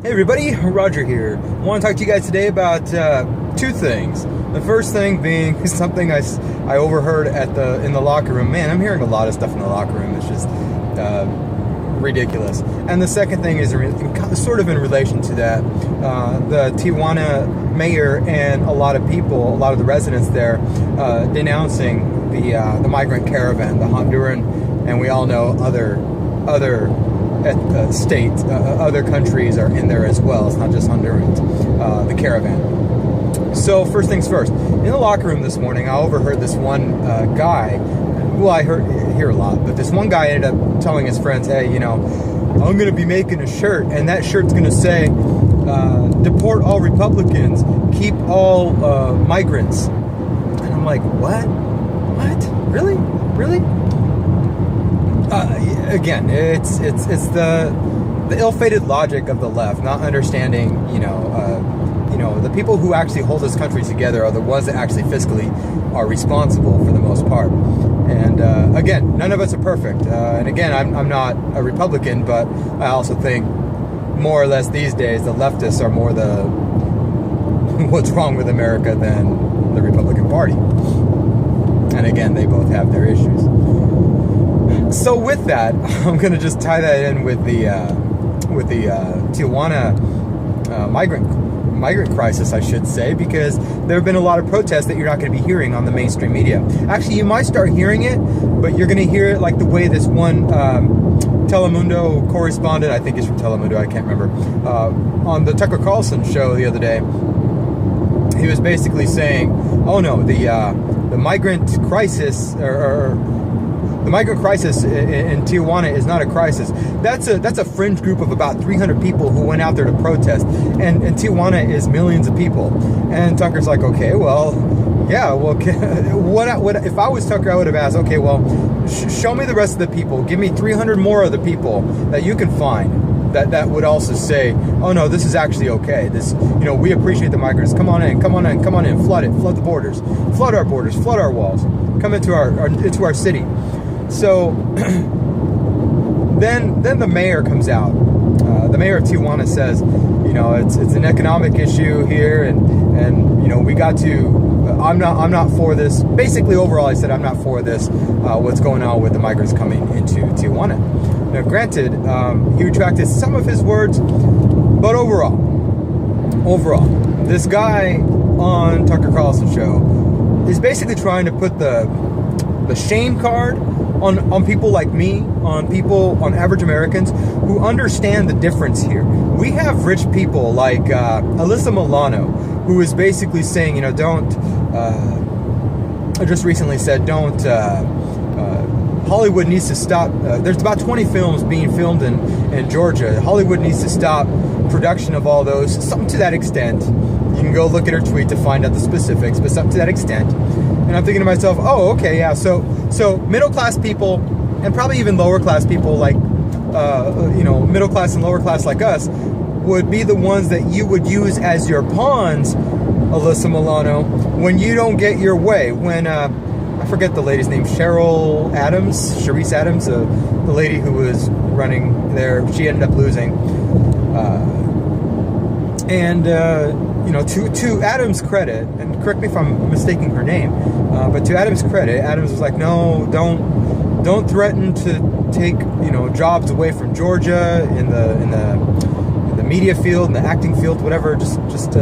Hey everybody, Roger here. I want to talk to you guys today about two things. The first thing being something I overheard in the locker room. Man, I'm hearing a lot of stuff in the locker room. It's just ridiculous. And the second thing is sort of in relation to that. The Tijuana mayor and a lot of the residents there, denouncing the migrant caravan, the Honduran, and we all know other states, other countries are in there as well. It's not just Hondurans, the Caravan. So first things first, in the locker room this morning, I overheard this one guy. Well, I hear a lot, but this one guy ended up telling his friends, "Hey, I'm going to be making a shirt, and that shirt's going to say, deport all Republicans, keep all migrants." And I'm like, what? Really? Again, it's the ill-fated logic of the left, not understanding, the people who actually hold this country together are the ones that actually fiscally are responsible for the most part. And again, none of us are perfect. And again, I'm not a Republican, but I also think more or less these days the leftists are more the what's wrong with America than the Republican Party. And again, they both have their issues. So with that, I'm going to just tie that in with the Tijuana migrant crisis, I should say, because there have been a lot of protests that you're not going to be hearing on the mainstream media. Actually, you might start hearing it, but you're going to hear it like the way this one Telemundo correspondent, I think he's from Telemundo, I can't remember, on the Tucker Carlson show the other day. He was basically saying, "Oh no, the migrant crisis the migrant crisis in Tijuana is not a crisis. That's a fringe group of about 300 people who went out there to protest, and Tijuana is millions of people." And Tucker's like, "Okay, well, yeah, well, what if I was Tucker? I would have asked, okay, well, show me the rest of the people. Give me 300 more of the people that you can find that would also say, oh no, this is actually okay. This, we appreciate the migrants. Come on in, flood the borders, flood our borders, flood our walls, come into our city." So then the mayor comes out. The mayor of Tijuana says, it's an economic issue here, and we got to. I'm not for this. Basically, overall, I said I'm not for this. What's going on with the migrants coming into Tijuana? Now, granted, he retracted some of his words, but overall, this guy on Tucker Carlson show is basically trying to put the shame card on people like me, on average Americans who understand the difference here. We have rich people like Alyssa Milano, who is basically saying, I just recently said, Hollywood needs to stop. There's about 20 films being filmed in Georgia. Hollywood needs to stop production of all those, something to that extent. You can go look at her tweet to find out the specifics, but something to that extent. And I'm thinking to myself, oh, okay, yeah, so middle class people, and probably even lower class people like, middle class and lower class like us, would be the ones that you would use as your pawns, Alyssa Milano, when you don't get your way. When, I forget the lady's name, Sharice Adams, the lady who was running there, she ended up losing. To Adams' credit, and correct me if I'm mistaking her name, but to Adams' credit, Adams was like, no, don't threaten to take jobs away from Georgia in the media field, in the acting field, whatever. Just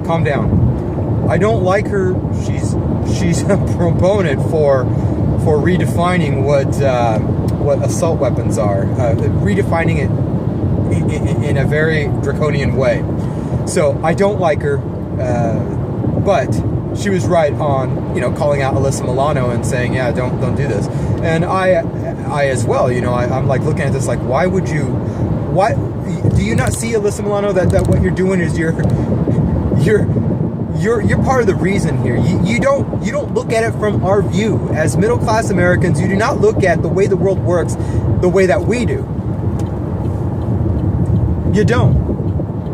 calm down. I don't like her. She's a proponent for redefining what assault weapons are, redefining it in a very draconian way. So I don't like her, but she was right on, calling out Alyssa Milano and saying, yeah, don't do this. And I as well, I'm like looking at this like, why do you not see, Alyssa Milano, that what you're doing is you're part of the reason here. You don't look at it from our view as middle class Americans. You do not look at the way the world works the way that we do. You don't.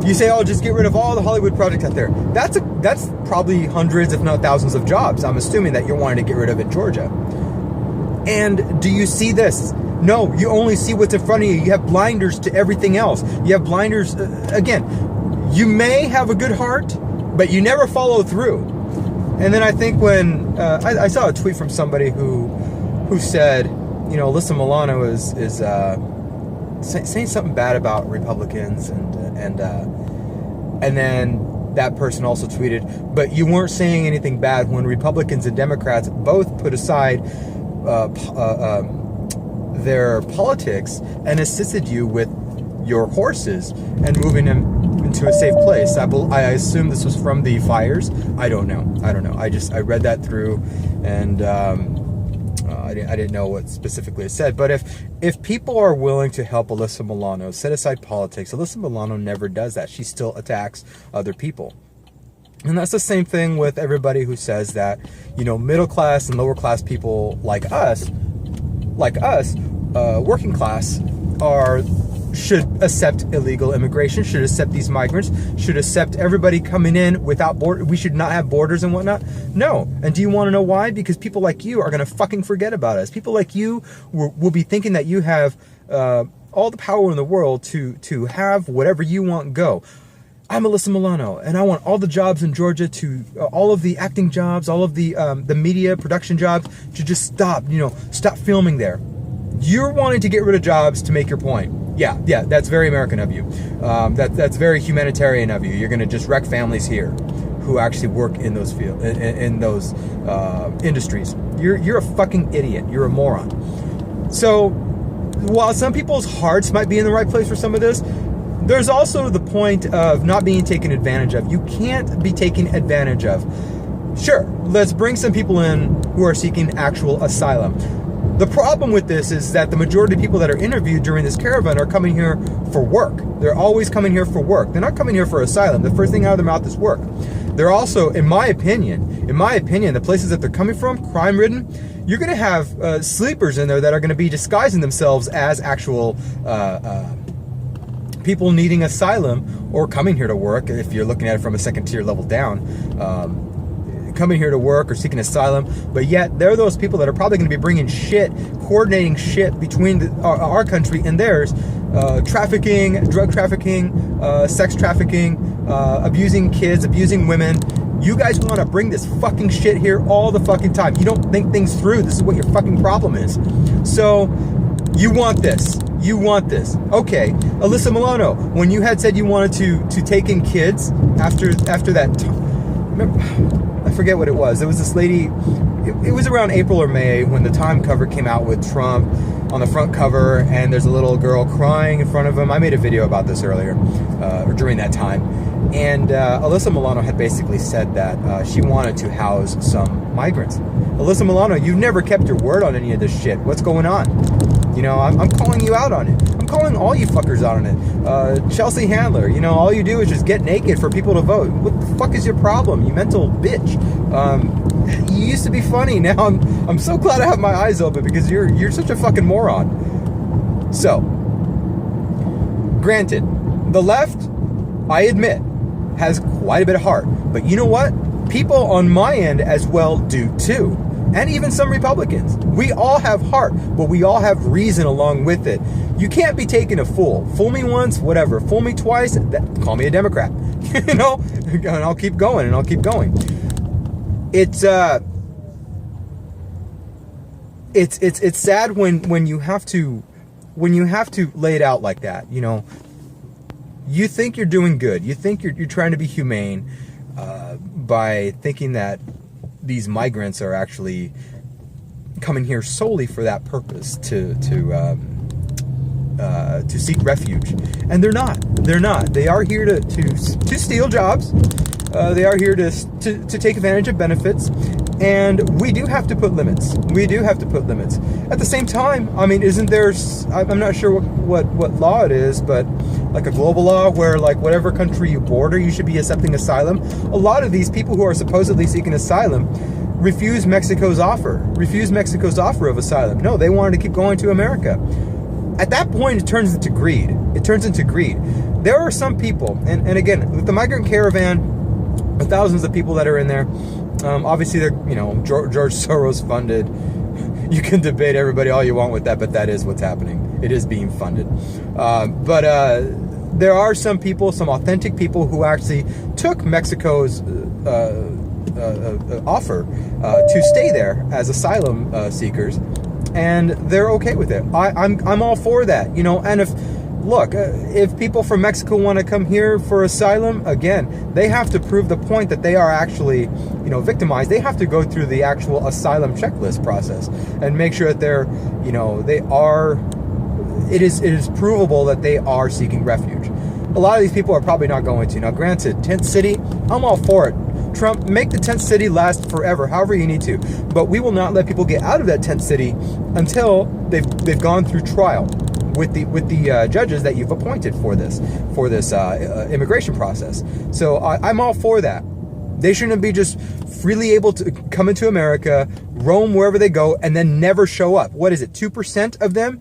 You say, oh, just get rid of all the Hollywood projects out there. That's probably hundreds, if not thousands of jobs, I'm assuming, that you're wanting to get rid of in Georgia. And do you see this? No, you only see what's in front of you. You have blinders to everything else. You have blinders, again, you may have a good heart, but you never follow through. And then I think when, I saw a tweet from somebody who said, you know, Alyssa Milano is saying something bad about Republicans, and then that person also tweeted, but you weren't saying anything bad when Republicans and Democrats both put aside their politics and assisted you with your horses and moving them into a safe place. I assume this was from the fires. I don't know. I read that through, and I didn't know what specifically it said. But if people are willing to help Alyssa Milano set aside politics, Alyssa Milano never does that. She still attacks other people. And that's the same thing with everybody who says that, you know, middle class and lower class people like us, working class, should accept illegal immigration, should accept these migrants, should accept everybody coming in without border. We should not have borders and whatnot. No. And do you want to know why? Because people like you are going to fucking forget about us. People like you will be thinking that you have all the power in the world to have whatever you want go. I'm Alyssa Milano, and I want all the jobs in Georgia to, all of the acting jobs, all of the media production jobs to just stop filming there. You're wanting to get rid of jobs to make your point. Yeah, that's very American of you. That's very humanitarian of you. You're going to just wreck families here who actually work in those fields, in those industries. You're a fucking idiot. You're a moron. So while some people's hearts might be in the right place for some of this, there's also the point of not being taken advantage of. You can't be taken advantage of. Sure, let's bring some people in who are seeking actual asylum. The problem with this is that the majority of people that are interviewed during this caravan are coming here for work. They're always coming here for work. They're not coming here for asylum. The first thing out of their mouth is work. They're also, in my opinion, the places that they're coming from, crime-ridden, you're going to have sleepers in there that are going to be disguising themselves as actual people needing asylum or coming here to work, if you're looking at it from a second-tier level down. Coming here to work or seeking asylum, but yet they're those people that are probably going to be bringing shit, coordinating shit between our country and theirs, trafficking, drug trafficking, sex trafficking, abusing kids, abusing women. You guys want to bring this fucking shit here all the fucking time. You don't think things through. This is what your fucking problem is. So you want this. You want this. Okay, Alyssa Milano, when you had said you wanted to take in kids after that, remember, I forget what it was. There was this lady, it was around April or May when the Time cover came out with Trump on the front cover, and there's a little girl crying in front of him. I made a video about this earlier, or during that time. And Alyssa Milano had basically said that she wanted to house some migrants. Alyssa Milano, you've never kept your word on any of this shit. What's going on? You know, I'm calling you out on it. I'm calling all you fuckers out on it. Chelsea Handler, you know, all you do is just get naked for people to vote. What the fuck is your problem, you mental bitch? You used to be funny. Now I'm so glad I have my eyes open because you're such a fucking moron. So, granted, the left, I admit, has quite a bit of heart. But you know what? People on my end as well do too. And even some Republicans. We all have heart, but we all have reason along with it. You can't be taken a fool. Fool me once, whatever. Fool me twice, call me a Democrat. You know? And I'll keep going, and I'll keep going. It's sad when you have to lay it out like that, you know. You think you're doing good. You think you're trying to be humane by thinking that these migrants are actually coming here solely for that purpose, to seek refuge, and they're not. They're not. They are here to steal jobs. They are here to take advantage of benefits, and we do have to put limits. We do have to put limits. At the same time, I mean, isn't there? I'm not sure what law it is, but like a global law where, like, whatever country you border, you should be accepting asylum. A lot of these people who are supposedly seeking asylum refuse Mexico's offer of asylum. No, they wanted to keep going to America. At that point, it turns into greed. There are some people, and again, with the migrant caravan, the thousands of people that are in there, obviously they're, you know, George Soros funded. You can debate everybody all you want with that, but that is what's happening. It is being funded. But there are some people, some authentic people who actually took Mexico's offer to stay there as asylum seekers, and they're okay with it. I'm all for that, you know. And if people from Mexico want to come here for asylum, again, they have to prove the point that they are actually, you know, victimized. They have to go through the actual asylum checklist process and make sure that they're, you know, it is provable that they are seeking refuge. A lot of these people are probably not going to. Now, granted, tent city, I'm all for it. Trump, make the tent city last forever, however you need to. But we will not let people get out of that tent city until they've gone through trial with the judges that you've appointed for this immigration process. So I'm all for that. They shouldn't be just freely able to come into America, roam wherever they go, and then never show up. What is it? 2% of them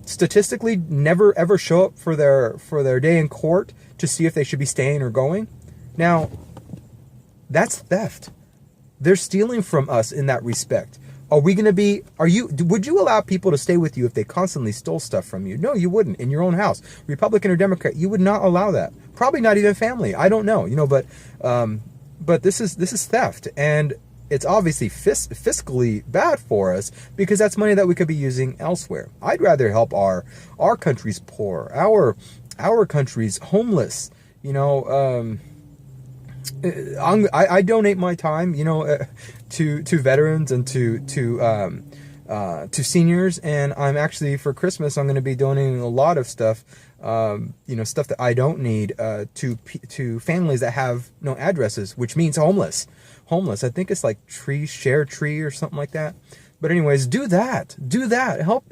statistically never ever show up for their day in court to see if they should be staying or going. Now, that's theft. They're stealing from us in that respect. Would you allow people to stay with you if they constantly stole stuff from you? No, you wouldn't. In your own house, Republican or Democrat, you would not allow that. Probably not even family. I don't know, you know, but this is theft, and it's obviously fiscally bad for us because that's money that we could be using elsewhere. I'd rather help our country's poor, our country's homeless, you know. I donate my time, you know, to veterans and to seniors, and I'm actually, for Christmas, I'm going to be donating a lot of stuff, you know, stuff that I don't need, to families that have no addresses, which means homeless. I think it's like share tree or something like that. But anyways, do that.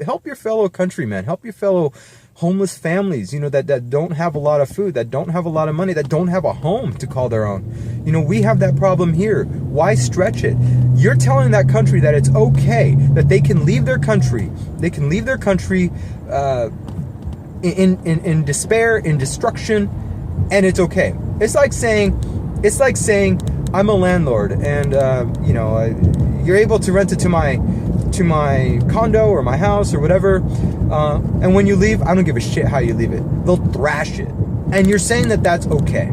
Help your fellow countrymen. Help your fellow homeless families, you know, that don't have a lot of food, that don't have a lot of money, that don't have a home to call their own. You know, we have that problem here. Why stretch it? You're telling that country that it's okay, that they can leave their country. They can leave their country in despair, in destruction, and it's okay. It's like saying I'm a landlord, and you know, you're able to rent it to my condo or my house or whatever, and when you leave, I don't give a shit how you leave it. They'll thrash it, and you're saying that that's okay.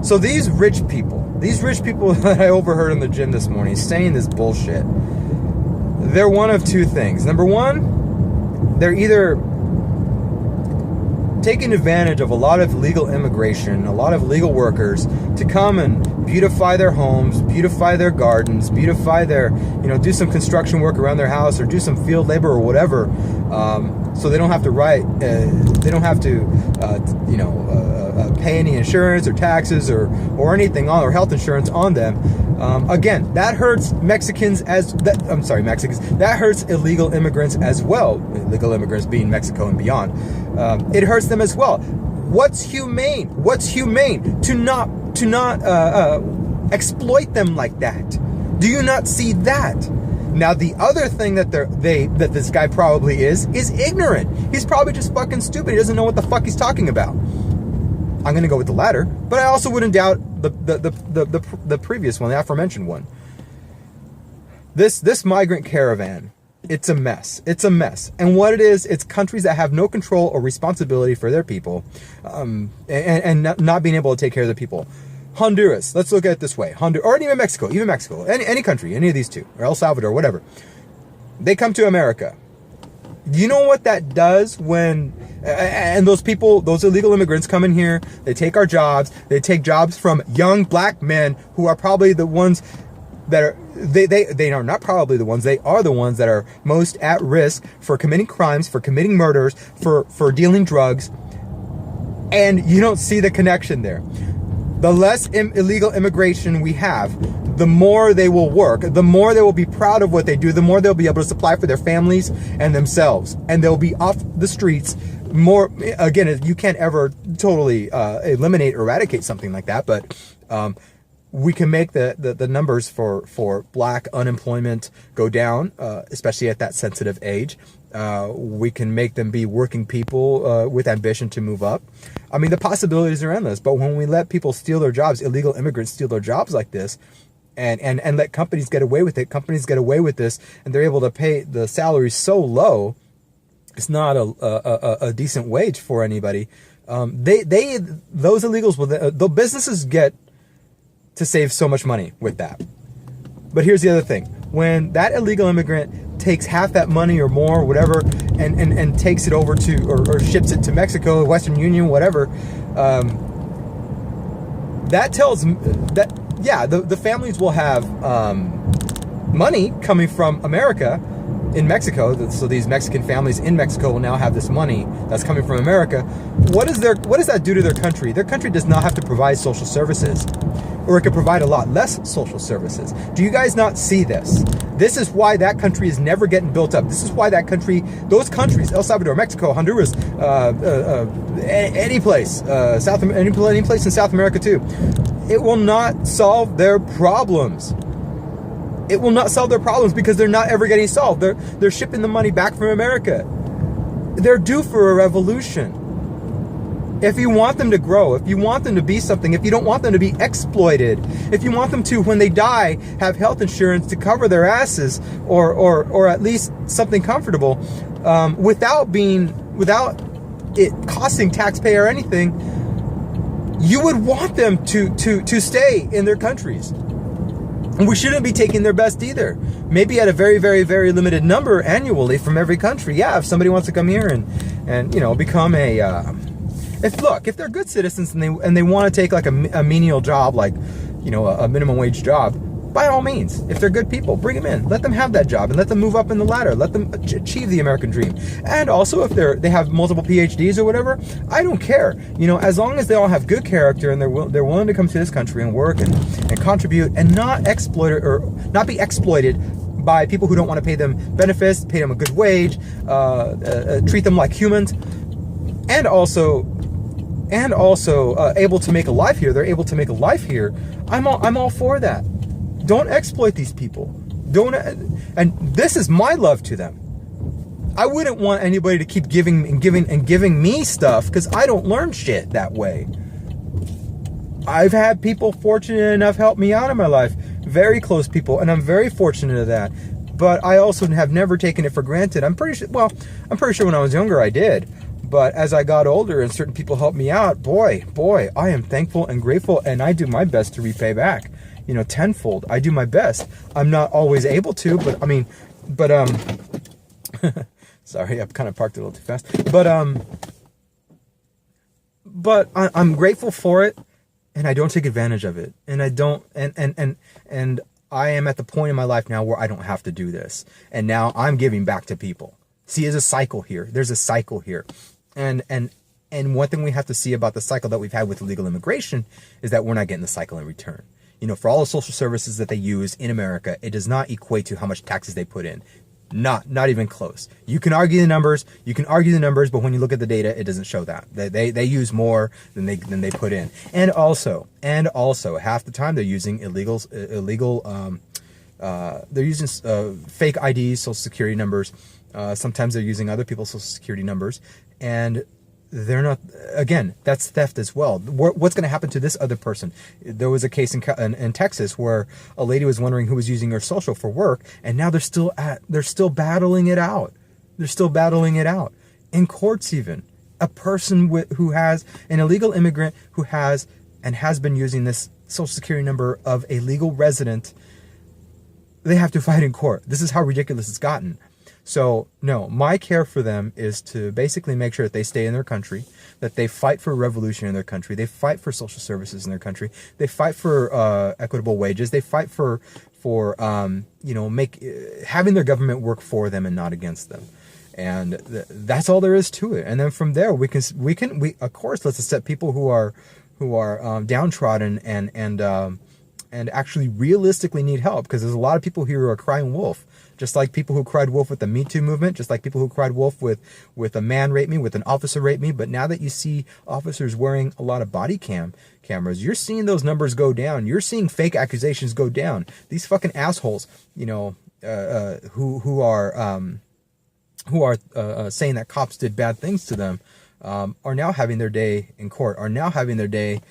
So these rich people that I overheard in the gym this morning saying this bullshit, they're one of two things. Number one, they're either taking advantage of a lot of legal immigration, a lot of legal workers to come and beautify their homes, beautify their gardens, beautify their, you know, do some construction work around their house or do some field labor or whatever, so they don't have to pay any insurance or taxes or anything on, or health insurance on them. Again, that hurts Mexicans that hurts illegal immigrants as well. Illegal immigrants being Mexico and beyond. It hurts them as well. What's humane? To not exploit them like that? Do you not see that? Now, the other thing that this guy probably is ignorant. He's probably just fucking stupid. He doesn't know what the fuck he's talking about. I'm going to go with the latter, but I also wouldn't doubt the previous one, the aforementioned one. This migrant caravan, it's a mess. And what it is, it's countries that have no control or responsibility for their people, and not being able to take care of the people. Honduras, let's look at it this way. Or even Mexico, any country, any of these two, or El Salvador, whatever. They come to America. You know what that does when, and those illegal immigrants come in here, they take our jobs, they take jobs from young black men who are probably the ones that are, they are not probably the ones, they are the ones that are most at risk for committing crimes, for committing murders, for dealing drugs, and you don't see the connection there. The less illegal immigration we have, the more they will work, the more they will be proud of what they do, the more they'll be able to supply for their families and themselves, and they'll be off the streets more. Again, you can't ever totally eradicate something like that, but we can make the numbers for black unemployment go down, especially at that sensitive age. We can make them be working people with ambition to move up. I mean, the possibilities are endless, but when we let people steal their jobs, illegal immigrants steal their jobs like this, and let companies get away with it. Companies get away with this, and they're able to pay the salaries so low. It's not a decent wage for anybody. Those illegals the businesses get to save so much money with that. But here's the other thing: when that illegal immigrant takes half that money or more, whatever, and takes it over to or ships it to Mexico, Western Union, whatever, that tells that the families will have money coming from America in Mexico. So these Mexican families in Mexico will now have this money that's coming from America. What does that do to their country? Their country does not have to provide social services, or it could provide a lot less social services. Do you guys not see this? This is why that country is never getting built up. This is why those countries, El Salvador, Mexico, Honduras, any place in South America too, it will not solve their problems. It will not solve their problems because they're not ever getting solved. They're shipping the money back from America. They're due for a revolution. If you want them to grow, if you want them to be something, if you don't want them to be exploited, if you want them to, when they die, have health insurance to cover their asses, or at least something comfortable, without it costing taxpayer anything, you would want them to stay in their countries. And we shouldn't be taking their best either. Maybe at a very, very, very limited number annually from every country. Yeah, if somebody wants to come here and become if they're good citizens and they want to take like a menial job, like a minimum wage job, by all means, if they're good people, bring them in. Let them have that job and let them move up in the ladder. Let them achieve the American dream. And also, if they have multiple PhDs or whatever, I don't care. As long as they all have good character and they're willing to come to this country and work and contribute and not be exploited by people who don't want to pay them benefits, pay them a good wage, treat them like humans, and also able to make a life here. They're able to make a life here. I'm all for that. Don't exploit these people. And this is my love to them. I wouldn't want anybody to keep giving me stuff because I don't learn shit that way. I've had people fortunate enough help me out in my life, very close people, and I'm very fortunate of that. But I also have never taken it for granted. I'm pretty sure when I was younger I did. But as I got older and certain people helped me out, boy, I am thankful and grateful, and I do my best to repay back. Tenfold. I do my best. I'm not always able to, but sorry, I've kind of parked it a little too fast. But I'm grateful for it, and I don't take advantage of it. And I don't, and I am at the point in my life now where I don't have to do this. And now I'm giving back to people. See, there's a cycle here. There's a cycle here. And one thing we have to see about the cycle that we've had with illegal immigration is that we're not getting the cycle in return. For all the social services that they use in America, it does not equate to how much taxes they put in. Not even close. You can argue the numbers, but when you look at the data, it doesn't show that. They use more than they put in. And also, half the time they're using they're using fake IDs, social security numbers. Sometimes they're using other people's social security numbers, and they're not, again, that's theft as well. What's going to happen to this other person? There was a case in Texas where a lady was wondering who was using her social for work, and now they're still battling it out. They're still battling it out in courts. Even a person who has an illegal immigrant who has been using this social security number of a legal resident, they have to fight in court. This is how ridiculous it's gotten. So, no, my care for them is to basically make sure that they stay in their country, that they fight for revolution in their country, they fight for social services in their country, they fight for equitable wages, they fight for having their government work for them and not against them. And that's all there is to it. And then from there, we of course, let's accept people who are downtrodden and actually realistically need help, because there's a lot of people here who are crying wolf. Just like people who cried wolf with the Me Too movement, just like people who cried wolf with a man raped me, with an officer raped me. But now that you see officers wearing a lot of body cameras, you're seeing those numbers go down. You're seeing fake accusations go down. These fucking assholes, who are saying that cops did bad things to them, are now having their day in court, are now having their day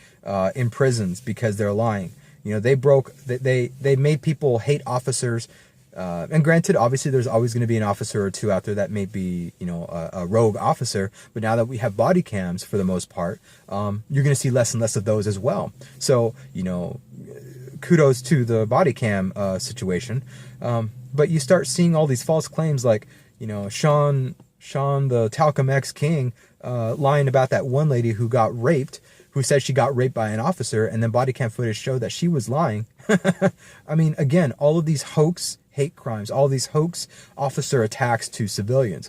in prisons because they're lying. You know, they made people hate officers. And granted, obviously, there's always going to be an officer or two out there that may be, you know, a rogue officer. But now that we have body cams, for the most part, you're going to see less and less of those as well. So, you know, kudos to the body cam situation. But you start seeing all these false claims like, you know, Sean, the Talcum ex-king, lying about that one lady who got raped, who said she got raped by an officer, and then body cam footage showed that she was lying. I mean, again, all of these hoax hate crimes, all these hoax officer attacks to civilians.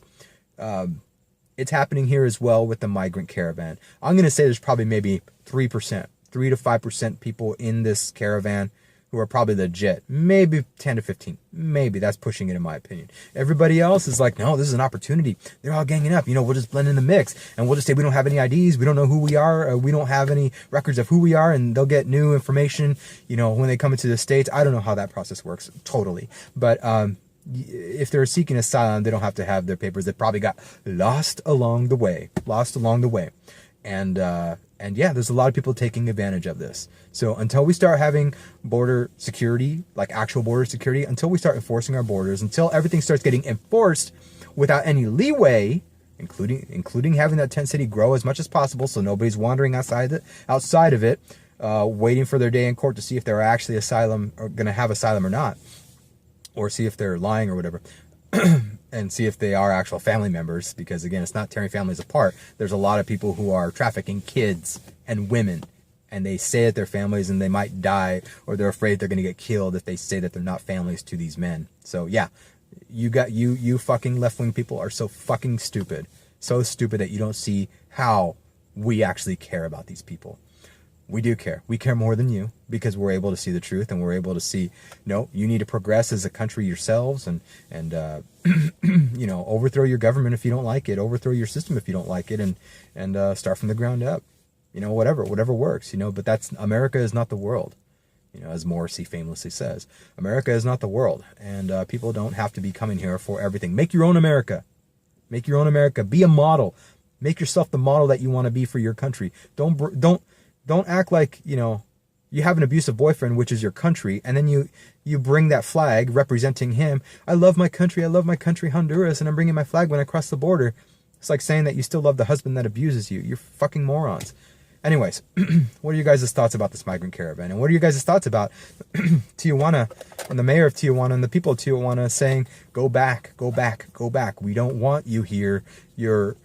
It's happening here as well with the migrant caravan. I'm going to say there's probably maybe 3%, 3 to 5% people in this caravan who are probably legit. Maybe 10 to 15. Maybe. That's pushing it in my opinion. Everybody else is like, no, this is an opportunity. They're all ganging up. You know, we'll just blend in the mix and we'll just say we don't have any IDs. We don't know who we are. We don't have any records of who we are, and they'll get new information, you know, when they come into the States. I don't know how that process works totally. But if they're seeking asylum, they don't have to have their papers. They probably got lost along the way. And yeah, there's a lot of people taking advantage of this. So until we start having border security, like actual border security, until we start enforcing our borders, until everything starts getting enforced without any leeway, including having that tent city grow as much as possible, so nobody's wandering outside of it, waiting for their day in court to see if they're actually going to have asylum or not, or see if they're lying or whatever. And see if they are actual family members, because again, it's not tearing families apart. There's a lot of people who are trafficking kids and women, and they say that they're families and they might die, or they're afraid they're going to get killed if they say that they're not families to these men. So yeah, you fucking left-wing people are so fucking stupid. So stupid that you don't see how we actually care about these people. We do care. We care more than you, because we're able to see the truth, and we're able to see, no, you need to progress as a country yourselves, and you know, overthrow your government if you don't like it, overthrow your system if you don't like it, and start from the ground up. You know, whatever works, you know, but America is not the world. You know, as Morrissey famously says, America is not the world, and people don't have to be coming here for everything. Make your own America. Make your own America. Be a model. Make yourself the model that you want to be for your country. Don't act like, you know, you have an abusive boyfriend, which is your country, and then you bring that flag representing him. I love my country, Honduras, and I'm bringing my flag when I cross the border. It's like saying that you still love the husband that abuses you. You're fucking morons. Anyways, what are you guys' thoughts about this migrant caravan? And what are you guys' thoughts about Tijuana and the mayor of Tijuana and the people of Tijuana saying, go back, go back, go back. We don't want you here. You're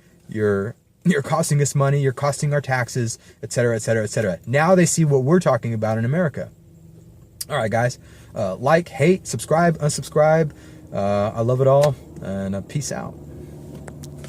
costing us money. You're costing our taxes, etc., etc., etc. Now they see what we're talking about in America. All right, guys. Like, hate, subscribe, unsubscribe. I love it all. And peace out.